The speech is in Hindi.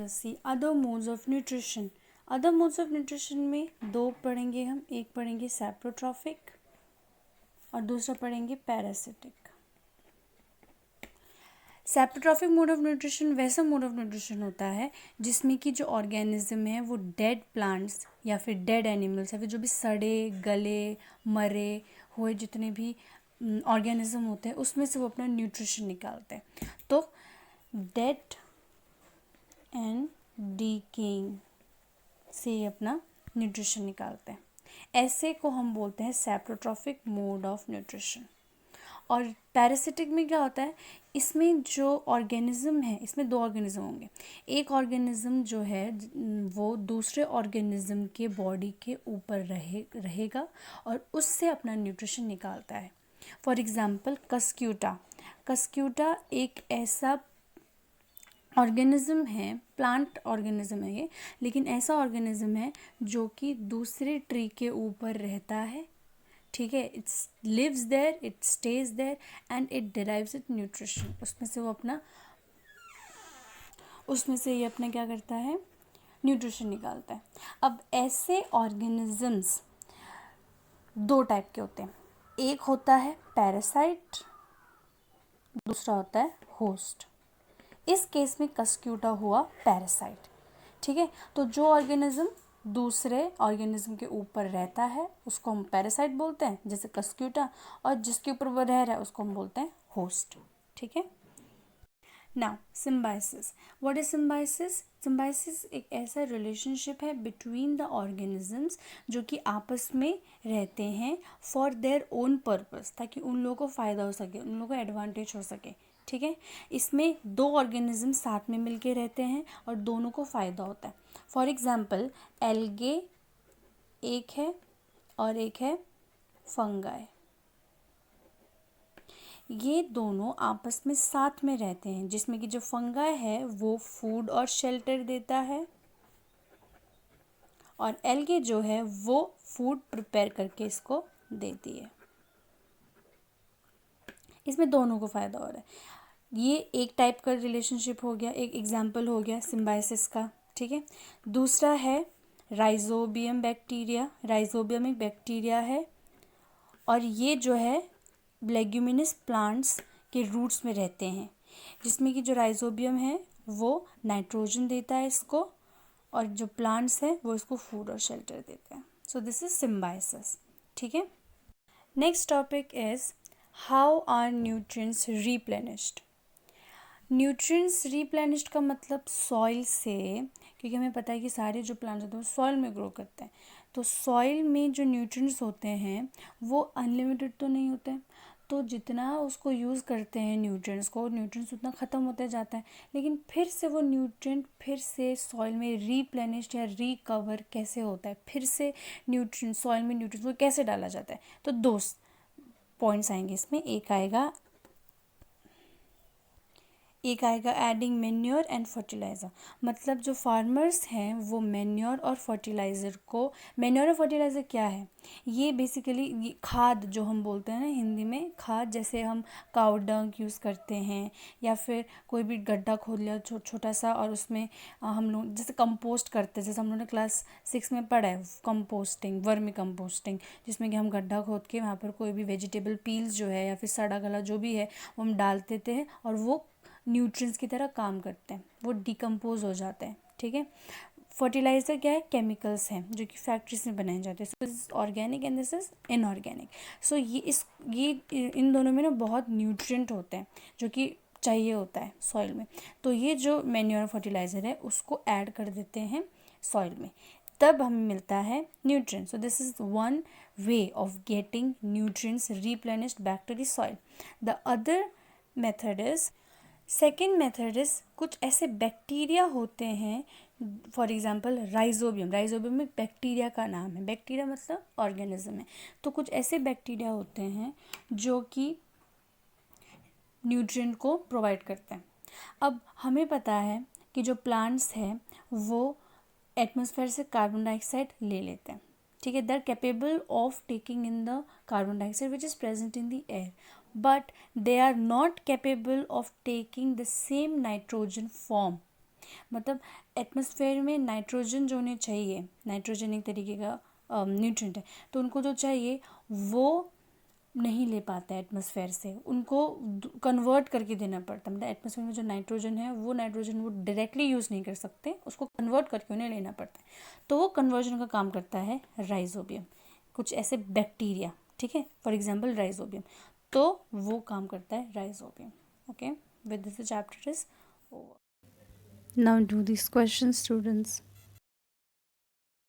Will see other modes of nutrition. Other modes of nutrition में दो पढ़ेंगे हम, एक पढ़ेंगे सैप्रोट्रॉफिक और दूसरा पढ़ेंगे पैरासिटिक। सैप्रोट्रॉफिक मोड ऑफ न्यूट्रिशन वैसा मोड ऑफ न्यूट्रिशन होता है जिसमें कि जो ऑर्गेनिज्म है वो डेड प्लांट्स या फिर डेड एनिमल्स या फिर जो भी सड़े गले मरे हुए जितने भी ऑर्गेनिज्म होते हैं उसमें से वो अपना न्यूट्रिशन निकालते हैं। तो डेड एंड डीकेइंग से ये अपना न्यूट्रिशन निकालते हैं। ऐसे को हम बोलते हैं सैप्रोट्रॉफिक मोड ऑफ न्यूट्रिशन। और पैरासिटिक में क्या होता है, इसमें जो ऑर्गेनिज्म है, इसमें दो ऑर्गेनिज्म होंगे। एक ऑर्गेनिज्म जो है वो दूसरे ऑर्गेनिज्म के बॉडी के ऊपर रहेगा और उससे अपना न्यूट्रिशन निकालता है। फॉर एग्जांपल कस्क्यूटा एक ऐसा ऑर्गेनिज्म है, प्लांट ऑर्गेनिज्म है ये, लेकिन ऐसा ऑर्गेनिज्म है जो कि दूसरे ट्री के ऊपर रहता है, ठीक है। इट्स लिव्स देयर, इट स्टेज there and it derives it nutrition. उसमें से ये अपना क्या करता है, न्यूट्रिशन निकालता है। अब ऐसे ऑर्गेनिजम्स दो टाइप के होते हैं, एक होता है पैरासाइट, दूसरा होता है होस्ट। इस केस में कस्क्यूटा हुआ पैरासाइट, ठीक है। तो जो ऑर्गेनिज्म दूसरे ऑर्गेनिज्म के ऊपर रहता है उसको हम पैरासाइट बोलते हैं, जैसे कस्क्यूटा, और जिसके ऊपर वो रह रहा है उसको हम बोलते हैं होस्ट, ठीक है। Now symbiosis, what is symbiosis? Symbiosis एक ऐसा रिलेशनशिप है बिटवीन द ऑर्गेनिजम्स जो कि आपस में रहते हैं फॉर देयर ओन पर्पस, ताकि उन लोगों को फ़ायदा हो सके, उन लोगों को एडवांटेज हो सके, ठीक है। इसमें दो ऑर्गेनिज्म साथ में मिलके रहते हैं और दोनों को फ़ायदा होता है। फॉर एग्जांपल एल्गे एक है और एक है फंगाई, ये दोनों आपस में साथ में रहते हैं, जिसमें कि जो फंगाई है वो फूड और शेल्टर देता है और एल्गे जो है वो फूड प्रिपेयर करके इसको देती है। इसमें दोनों को फ़ायदा हो रहा है। ये एक टाइप का रिलेशनशिप हो गया, एक एग्जाम्पल हो गया सिम्बायोसिस का, ठीक है। दूसरा है राइजोबियम बैक्टीरिया। राइजोबियम एक बैक्टीरिया है और ये जो है लेग्यूमिनस प्लांट्स के रूट्स में रहते हैं, जिसमें कि जो राइजोबियम है वो नाइट्रोजन देता है इसको और जो प्लांट्स हैं वो इसको फूड और शेल्टर देते हैं। सो दिस इज सिम्बायोसिस, ठीक है। Next topic is how are nutrients replenished. Nutrients replenished का मतलब सॉइल से, क्योंकि हमें पता है कि सारे जो प्लांट्स होते हैं वो सॉइल में ग्रो करते हैं, तो सॉइल में जो न्यूट्रिएंट्स होते हैं वो अनलिमिटेड तो नहीं होते हैं, तो जितना उसको यूज़ करते हैं न्यूट्रिएंट्स उतना ख़त्म होते जाता है। लेकिन फिर से वो न्यूट्रिएंट फिर से सॉइल में रिप्लेनिश्ड या रिकवर कैसे होता है, फिर से न्यूट्रिएंट सॉइल में न्यूट्रिएंट्स को कैसे डाला जाता है, तो दो पॉइंट्स आएंगे इसमें। एक आएगा एडिंग मेन्योर एंड फर्टिलाइज़र, मतलब जो फार्मर्स हैं वो मेन्योर और फर्टिलाइज़र क्या है, ये बेसिकली खाद जो हम बोलते हैं ना हिंदी में, खाद, जैसे हम काउ डंग यूज़ करते हैं या फिर कोई भी गड्ढा खोद लिया छोटा सा और उसमें हम लोग जैसे कंपोस्ट करते हैं, जैसे हम लोगों ने क्लास 6 में पढ़ा है कंपोस्टिंग, वर्मी कंपोस्टिंग, जिसमें कि हम गड्ढा खोद के वहाँ पर कोई भी वेजिटेबल पील्स जो है या फिर सड़ा गला जो भी है वो हम डाल देते हैं और वो न्यूट्रिएंट्स की तरह काम करते हैं, वो डिकम्पोज हो जाते हैं, ठीक है। फर्टिलाइज़र क्या है, केमिकल्स हैं जो कि फैक्ट्रीज में बनाए जाते हैं। So this is organic and this is inorganic. So ये इन दोनों में ना बहुत न्यूट्रिएंट होते हैं जो कि चाहिए होता है सॉइल में, तो ये जो मैन्योर फर्टिलाइज़र है उसको ऐड कर देते हैं सॉइल में, तब हमें मिलता है nutrients. So this is one way of getting nutrients replenished back to the soil. The other method is, second method is, कुछ ऐसे बैक्टीरिया होते हैं, फॉर एग्जाम्पल राइजोबियम में बैक्टीरिया का नाम है, बैक्टीरिया मतलब ऑर्गेनिज्म है, तो कुछ ऐसे बैक्टीरिया होते हैं जो कि न्यूट्रिएंट को प्रोवाइड करते हैं। अब हमें पता है कि जो प्लांट्स हैं वो एटमॉस्फेयर से कार्बन डाइऑक्साइड ले लेते हैं, ठीक है। They are capable of taking in the carbon dioxide which is present in the air, but they are not capable of taking the same nitrogen form मतलब एटमॉस्फेयर में नाइट्रोजन जो उन्हें चाहिए, नाइट्रोजन एक तरीके का न्यूट्रिएंट है, तो उनको जो चाहिए वो नहीं ले पाता है एटमॉस्फेयर से, उनको कन्वर्ट करके देना पड़ता है। मतलब एटमॉस्फेयर में जो नाइट्रोजन है वो नाइट्रोजन वो डायरेक्टली यूज़ नहीं कर सकते, उसको कन्वर्ट करके उन्हें लेना पड़ता है। तो वो कन्वर्जन का काम करता है राइजोबियम, कुछ ऐसे बैक्टीरिया, ठीक है, फॉर एग्जाम्पल राइजोबियम, तो वो काम करता है rhizobium. Okay, with this the chapter is over. Now do this question students.